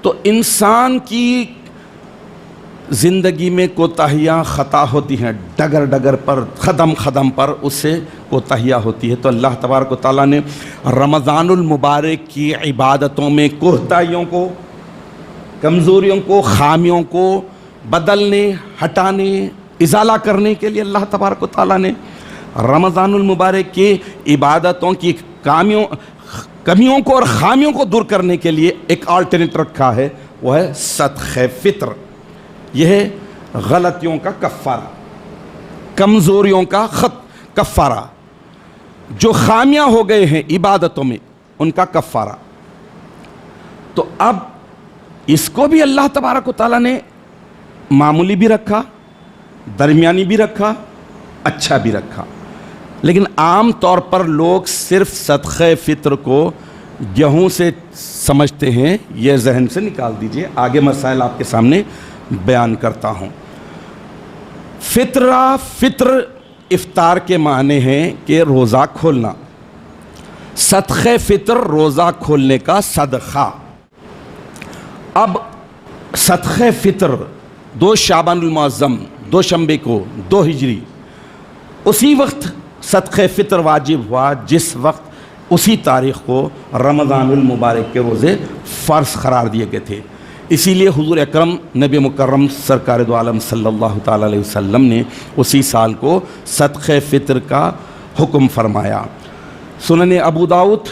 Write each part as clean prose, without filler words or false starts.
تو انسان کی زندگی میں کوتاہیاں خطا ہوتی ہیں، ڈگر ڈگر پر، قدم قدم پر اس سے کوتاہیاں ہوتی ہے۔ تو اللہ تبارک و تعالیٰ نے رمضان المبارک کی عبادتوں میں کوتاہیوں کو، کمزوریوں کو، خامیوں کو بدلنے، ہٹانے، ازالہ کرنے کے لیے اللہ تبارک و تعالیٰ نے رمضان المبارک کی عبادتوں کی کمیوں کو اور خامیوں کو دور کرنے کے لیے ایک آلٹرنیٹ رکھا ہے، وہ ہے صدقہ فطر۔ یہ ہے غلطیوں کا کفارہ، کمزوریوں کا کفارہ، جو خامیاں ہو گئے ہیں عبادتوں میں ان کا کفارہ۔ تو اب اس کو بھی اللہ تبارک و تعالیٰ نے معمولی بھی رکھا، درمیانی بھی رکھا، اچھا بھی رکھا۔ لیکن عام طور پر لوگ صرف صدقہ فطر کو گیہوں سے سمجھتے ہیں، یہ ذہن سے نکال دیجئے، آگے مسائل آپ کے سامنے بیان کرتا ہوں۔ فطر افطار کے معنی ہیں کہ روزہ کھولنا، صدقہ فطر روزہ کھولنے کا صدقہ۔ اب صدقہ فطر 2 شعبان المعظم، 2 شنبے کو، 2 ہجری، اسی وقت صدقہ فطر واجب ہوا جس وقت اسی تاریخ کو رمضان المبارک کے روزے فرض قرار دیے گئے تھے۔ اسی لیے حضور اکرم نبی مکرم سرکار دو عالم صلی اللہ تعالیٰ علیہ وسلم نے اسی سال کو صدقہ فطر کا حکم فرمایا۔ سنن ابو داؤد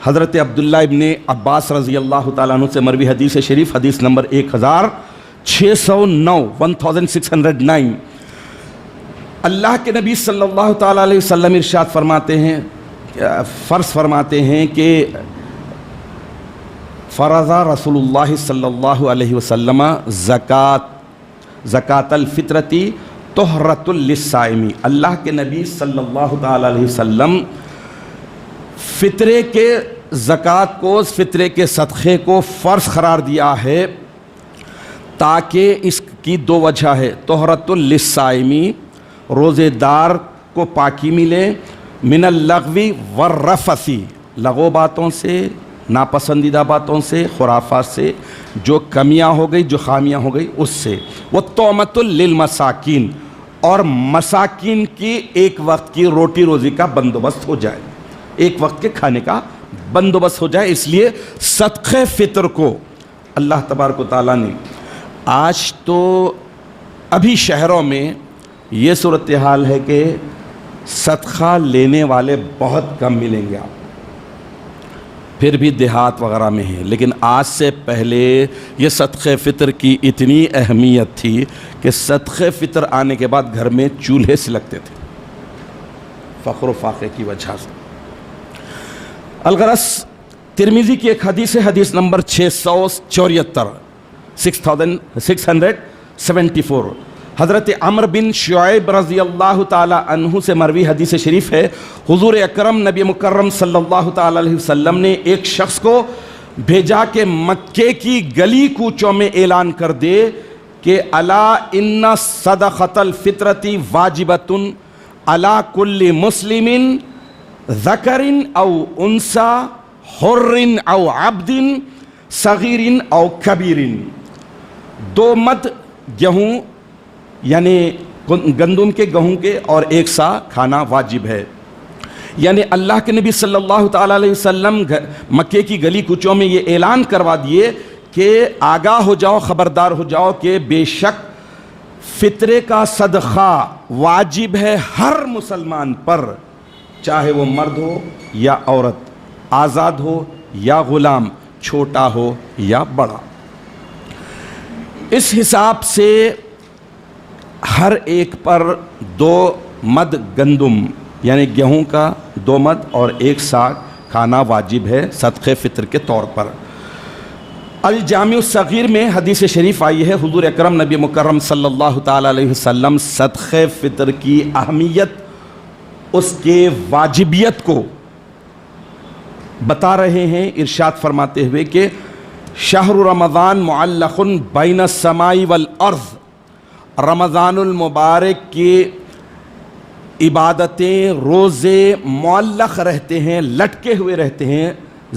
حضرت عبداللہ ابن عباس رضی اللہ تعالیٰ عنہ سے مروی حدیث شریف، حدیث نمبر 1609 1609، اللہ کے نبی صلی اللہ تعالیٰ علیہ وسلم ارشاد فرماتے ہیں، فرض فرماتے ہیں کہ فرض رسول اللہ صلی اللہ علیہ وسلم زکوٰۃ الفطرتی طہرۃ للصائم۔ اللہ کے نبی صلی اللہ تعالیٰ علیہ وسلم فطرے کے زکوٰۃ کو، فطرے کے صدقے کو فرض قرار دیا ہے تاکہ اس کی 2 وجہ ہے۔ طہرۃ للصائم، روزے دار کو پاکی ملے، من اللغو والرفث، لغو باتوں سے، ناپسندیدہ باتوں سے، خرافات سے، جو کمیاں ہو گئی، جو خامیاں ہو گئی اس سے، وَالطُّعْمَةُ لِلْمَسَاكِينِ، اور مساکین کی ایک وقت کی روٹی روزی کا بندوبست ہو جائے، ایک وقت کے کھانے کا بندوبست ہو جائے۔ اس لیے صدقہ فطر کو اللہ تبارک و تعالیٰ نے، آج تو ابھی شہروں میں یہ صورتحال ہے کہ صدقہ لینے والے بہت کم ملیں گے، آپ پھر بھی دیہات وغیرہ میں ہیں، لیکن آج سے پہلے یہ صدقہ فطر کی اتنی اہمیت تھی کہ صدقہ فطر آنے کے بعد گھر میں چولہے سلگتے تھے فخر و فاخر کی وجہ سے۔ الغرض ترمذی کی ایک حدیث ہے، حدیث نمبر 674 6674، حضرت عمرو بن شعیب رضی اللہ تعالی عنہ سے مروی حدیث شریف ہے، حضور اکرم نبی مکرم صلی اللہ تعالی علیہ وسلم نے ایک شخص کو بھیجا کہ مکے کی گلی کوچوں میں اعلان کر دے کہ الا ان صدقۃ الفطرۃ واجبۃ علی کل مسلم ذکر او انثی حر او عبد صغیر او کبیر۔ 2 مد گیہوں یعنی گندم کے، گہوں کے، اور 1 سا کھانا واجب ہے۔ یعنی اللہ کے نبی صلی اللہ تعالیٰ علیہ وسلم مکے کی گلی کوچوں میں یہ اعلان کروا دیے کہ آگاہ ہو جاؤ، خبردار ہو جاؤ کہ بے شک فطرے کا صدقہ واجب ہے ہر مسلمان پر، چاہے وہ مرد ہو یا عورت، آزاد ہو یا غلام، چھوٹا ہو یا بڑا۔ اس حساب سے ہر ایک پر 2 مد گندم یعنی گیہوں کا 2 مد اور 1 سا کھانا واجب ہے صدقہ فطر کے طور پر۔ الجامع الصغیر میں حدیث شریف آئی ہے، حضور اکرم نبی مکرم صلی اللہ تعالیٰ علیہ وسلم صدقہ فطر کی اہمیت، اس کے واجبیت کو بتا رہے ہیں، ارشاد فرماتے ہوئے کہ شہر رمضان معلق بین السماء والارض، رمضان المبارک کی عبادتیں، روزے معلق رہتے ہیں، لٹکے ہوئے رہتے ہیں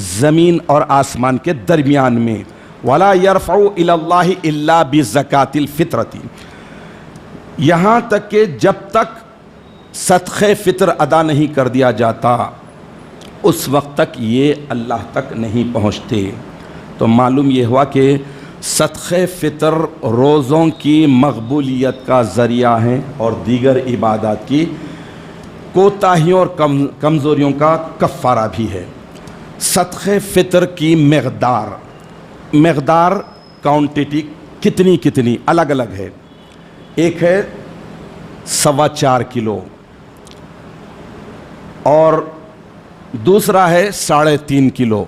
زمین اور آسمان کے درمیان میں، ولا یرفع الی اللہ الا بزکات الفطرۃ، یہاں تک کہ جب تک صدقہ فطر ادا نہیں کر دیا جاتا اس وقت تک یہ اللہ تک نہیں پہنچتے۔ تو معلوم یہ ہوا کہ صدقہ فطر روزوں کی مقبولیت کا ذریعہ ہیں اور دیگر عبادات کی کوتاہیوں اور کمزوریوں کا کفارہ بھی ہے۔ صدقہ فطر کی مقدار کوانٹٹی کتنی الگ الگ ہے۔ ایک ہے 4.25 کلو، اور دوسرا ہے 3.5 کلو،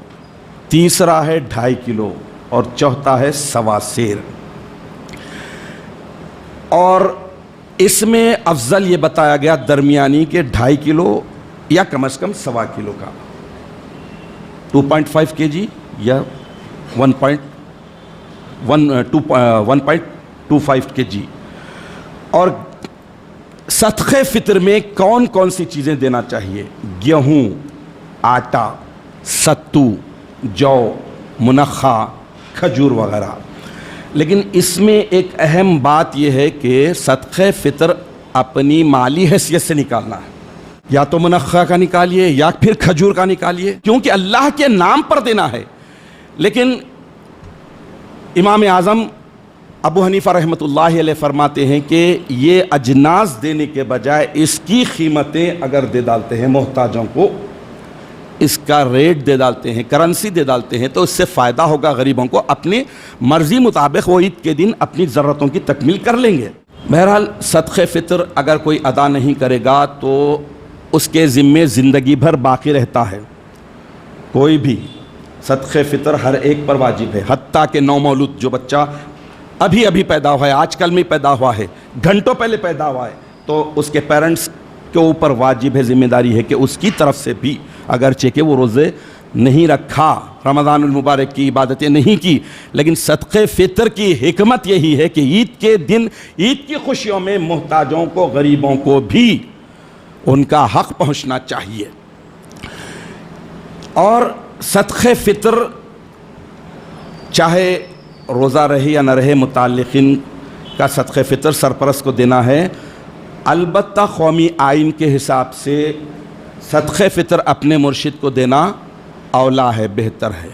تیسرا ہے 2.5 کلو، اور چوتھا ہے 1.25 سیر۔ اور اس میں افضل یہ بتایا گیا درمیانی کے 2.5 کلو یا کم از کم 1.25 کلو کا، 2.5 kg یا 1.25 kg۔ اور صدقہ فطر میں کون کون سی چیزیں دینا چاہیے؟ گیہوں، آٹا، ستو، جو، منخا، کھجور وغیرہ۔ لیکن اس میں ایک اہم بات یہ ہے کہ صدقہ فطر اپنی مالی حیثیت سے نکالنا ہے، یا تو منخا کا نکالیے یا پھر کھجور کا نکالیے، کیونکہ اللہ کے نام پر دینا ہے۔ لیکن امام اعظم ابو حنیفہ رحمۃ اللہ علیہ فرماتے ہیں کہ یہ اجناس دینے کے بجائے اس کی قیمتیں اگر دے ڈالتے ہیں محتاجوں کو، اس کا ریٹ دے ڈالتے ہیں، کرنسی دے ڈالتے ہیں، تو اس سے فائدہ ہوگا غریبوں کو، اپنی مرضی مطابق وہ عید کے دن اپنی ضرورتوں کی تکمیل کر لیں گے۔ بہرحال صدقہ فطر اگر کوئی ادا نہیں کرے گا تو اس کے ذمے زندگی بھر باقی رہتا ہے۔ کوئی بھی صدقہ فطر ہر ایک پر واجب ہے، حتیٰ کہ نومولود جو بچہ ابھی پیدا ہوا ہے، آج کل میں پیدا ہوا ہے، گھنٹوں پہلے پیدا ہوا ہے، تو اس کے پیرنٹس کے اوپر واجب ہے، ذمہ داری ہے کہ اس کی طرف سے بھی اگرچہ کہ وہ روزے نہیں رکھا، رمضان المبارک کی عبادتیں نہیں کی، لیکن صدقہ فطر کی حکمت یہی ہے کہ عید کے دن عید کی خوشیوں میں محتاجوں کو، غریبوں کو بھی ان کا حق پہنچنا چاہیے۔ اور صدقہ فطر چاہے روزہ رہے یا نہ رہے، متعلقین کا صدقہ فطر سرپرست کو دینا ہے۔ البتہ قومی آئین کے حساب سے صدقہ فطر اپنے مرشد کو دینا اولا ہے، بہتر ہے۔